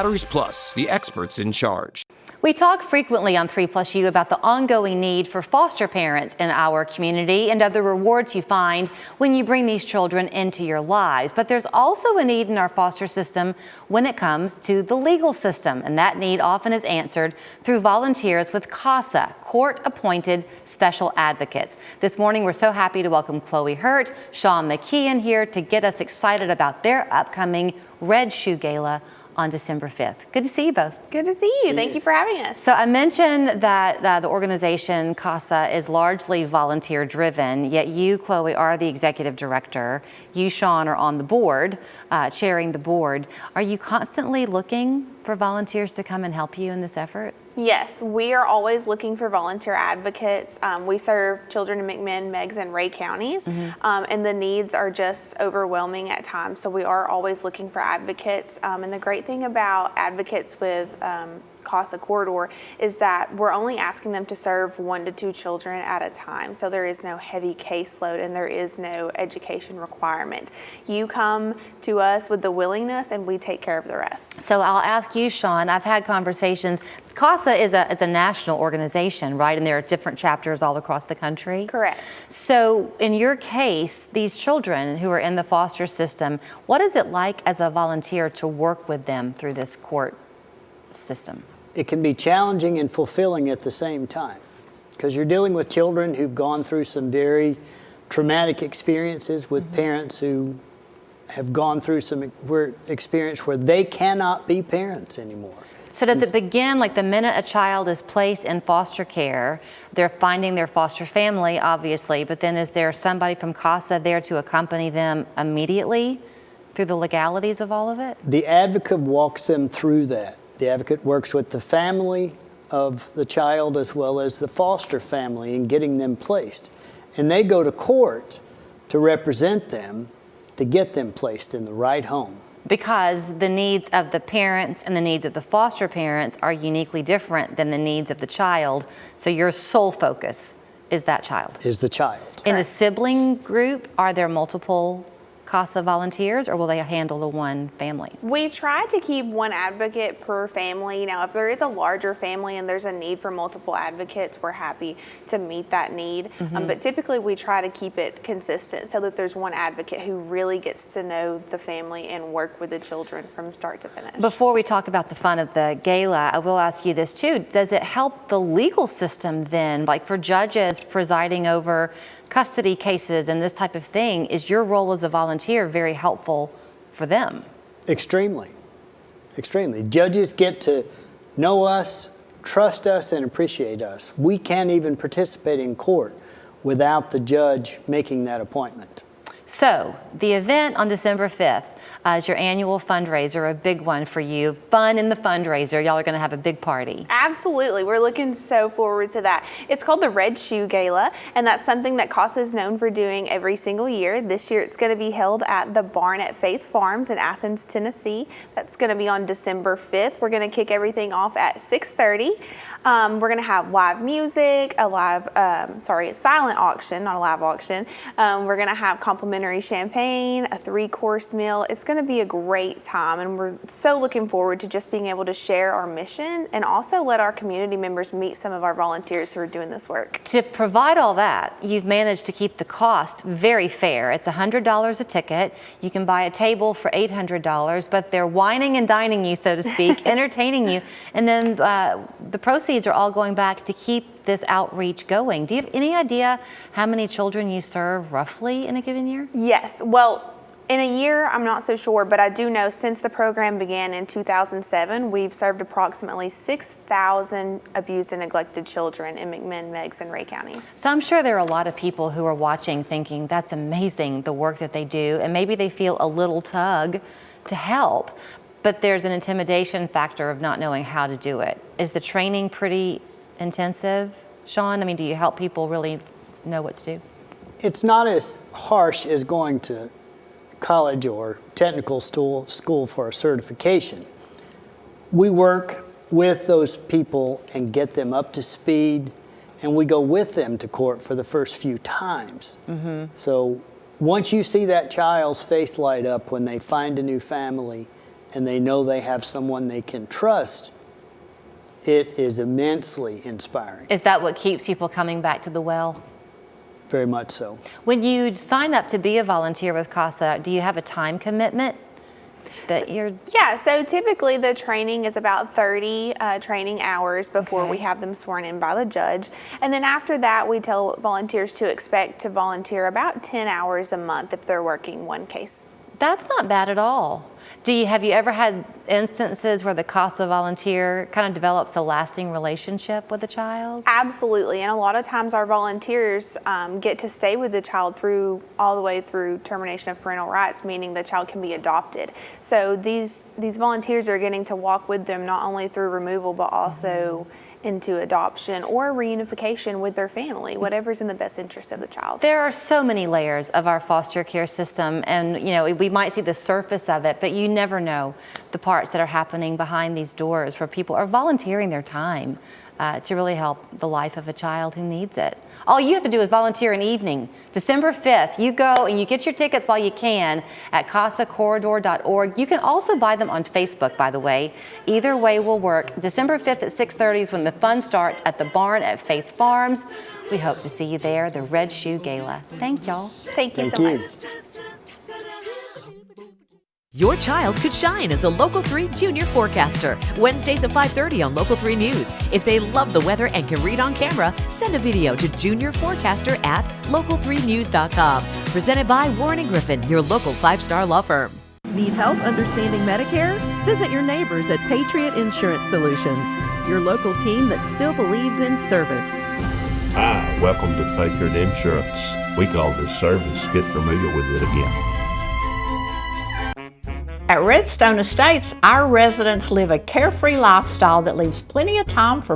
Batteries Plus, the experts in charge. We talk frequently on 3+U about the ongoing need for foster parents in our community and other rewards you find when you bring these children into your lives. But there's also a need in our foster system when it comes to the legal system, and that need often is answered through volunteers with CASA, court-appointed special advocates. This morning, we're so happy to welcome Chloe Hurt, Sean McKeon here to get us excited about their upcoming Red Shoe Gala on December 5th. Good to see you both. Good to see you. Thank you for having us. So I mentioned that the organization CASA is largely volunteer driven, yet you, Chloe, are the executive director. You, Sean, are on the board, chairing the board. Are you constantly looking for volunteers to come and help you in this effort? Yes, we are always looking for volunteer advocates. We serve children in McMinn, Meigs, and Ray counties, and the needs are just overwhelming at times. So we are always looking for advocates. And the great thing about advocates with CASA Corridor is that we're only asking them to serve 1 to 2 children at a time. So there is no heavy caseload and there is no education requirement. You come to us with the willingness and we take care of the rest. So I'll ask you, Sean, I've had conversations. CASA is a national organization, right? And there are different chapters all across the country. Correct. So in your case, these children who are in the foster system, what is it like as a volunteer to work with them through this court system? It can be challenging and fulfilling at the same time because you're dealing with children who've gone through some very traumatic experiences with parents who have gone through some experience where they cannot be parents anymore. So does it begin like the minute a child is placed in foster care, they're finding their foster family, obviously, but then is there somebody from CASA there to accompany them immediately through the legalities of all of it? The advocate walks them through that. The advocate works with the family of the child as well as the foster family in getting them placed. And they go to court to represent them to get them placed in the right home. Because the needs of the parents and the needs of the foster parents are uniquely different than the needs of the child. So your sole focus is that child. Is the child. In the sibling group, are there multiple CASA volunteers, or will they handle the one family? We try to keep one advocate per family. Now, if there is a larger family and there's a need for multiple advocates, we're happy to meet that need. But typically, we try to keep it consistent so that there's one advocate who really gets to know the family and work with the children from start to finish. Before we talk about the fun of the gala, I will ask you this too. Does it help the legal system then, like for judges presiding over custody cases and this type of thing? Is your role as a volunteer very helpful for them? Extremely, extremely. Judges get to know us, trust us, and appreciate us. We can't even participate in court without the judge making that appointment. So the event on December 5th is your annual fundraiser, a big one for you. Fun in the fundraiser. Y'all are going to have a big party. Absolutely. We're looking so forward to that. It's called the Red Shoe Gala, and that's something that CASA is known for doing every single year. This year it's going to be held at the barn at Faith Farms in Athens, Tennessee. That's going to be on December 5th. We're going to kick everything off at 6:30. We're going to have live music, a silent auction, not a live auction. We're going to have complimentary champagne, a 3-course meal. It's going to be a great time, and we're so looking forward to just being able to share our mission and also let our community members meet some of our volunteers who are doing this work. To provide all that, you've managed to keep the cost very fair. It's $100 a ticket. You can buy a table for $800, but they're wining and dining you, so to speak, entertaining you, and then the proceeds are all going back to keep this outreach going. Do you have any idea how many children you serve roughly in a given year? Yes. Well, in a year, I'm not so sure, but I do know since the program began in 2007, we've served approximately 6,000 abused and neglected children in McMinn, Meigs, and Ray counties. So I'm sure there are a lot of people who are watching thinking that's amazing, the work that they do, and maybe they feel a little tug to help, but there's an intimidation factor of not knowing how to do it. Is the training pretty intensive, Sean? I mean, do you help people really know what to do? It's not as harsh as going to college or technical school for a certification. We work with those people and get them up to speed, and we go with them to court for the first few times. So once you see that child's face light up when they find a new family and they know they have someone they can trust, it is immensely inspiring. Is that what keeps people coming back to the well? Very much so. When you sign up to be a volunteer with CASA, do you have a time commitment that you're? Yeah, so typically the training is about 30 training hours before Okay. we have them sworn in by the judge. And then after that, we tell volunteers to expect to volunteer about 10 hours a month if they're working one case. That's not bad at all. Have you ever had instances where the CASA volunteer kind of develops a lasting relationship with a child? Absolutely, and a lot of times our volunteers get to stay with the child all the way through termination of parental rights, meaning the child can be adopted. So these volunteers are getting to walk with them not only through removal but also into adoption or reunification with their family, whatever's in the best interest of the child. There are so many layers of our foster care system, and we might see the surface of it, but you never know the parts that are happening behind these doors where people are volunteering their time to really help the life of a child who needs it. All you have to do is volunteer an evening. December 5th, you go and you get your tickets while you can at casacorridor.org. You can also buy them on Facebook, by the way. Either way will work. December 5th at 6:30 is when the fun starts at the barn at Faith Farms. We hope to see you there, the Red Shoe Gala. Thank y'all. Thank you Thank so you. much. Your child could shine as a Local 3 junior forecaster. Wednesdays at 5:30 on Local 3 News. If they love the weather and can read on camera, send a video to juniorforecaster@local3news.com. Presented by Warren & Griffin, your local 5-star law firm. Need help understanding Medicare? Visit your neighbors at Patriot Insurance Solutions, your local team that still believes in service. Hi, welcome to Patriot Insurance. We call this service. Get familiar with it again. At Redstone Estates, our residents live a carefree lifestyle that leaves plenty of time for